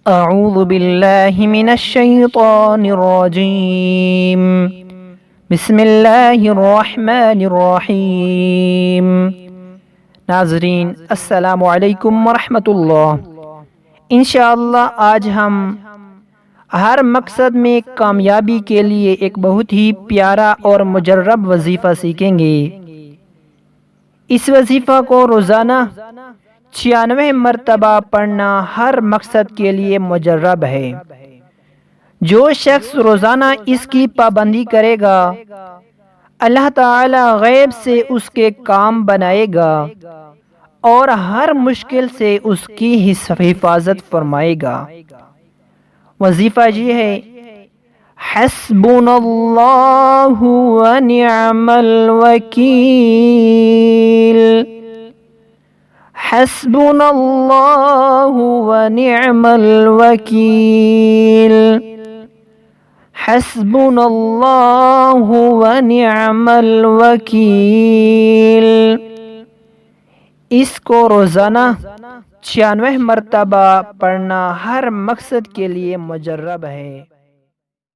اعوذ باللہ من الشیطان الرجیم بسم اللہ الرحمن الرحیم۔ ناظرین السلام علیکم ورحمۃ اللہ۔ انشاءاللہ آج ہم ہر مقصد میں کامیابی کے لیے ایک بہت ہی پیارا اور مجرب وظیفہ سیکھیں گے۔ اس وظیفہ کو روزانہ 96 مرتبہ پڑھنا ہر مقصد کے لیے مجرب ہے۔ جو شخص روزانہ اس کی پابندی کرے گا، اللہ تعالی غیب سے اس کے کام بنائے گا اور ہر مشکل سے اس کی حفاظت فرمائے گا۔ وظیفہ یہ ہے: حسبنا اللہ ونعم الوکیل، حسبنا اللہ ونعم الوکیل، حسبنا اللہ ونعم الوکیل۔ اس کو روزانہ 96 مرتبہ پڑھنا ہر مقصد کے لیے مجرب ہے۔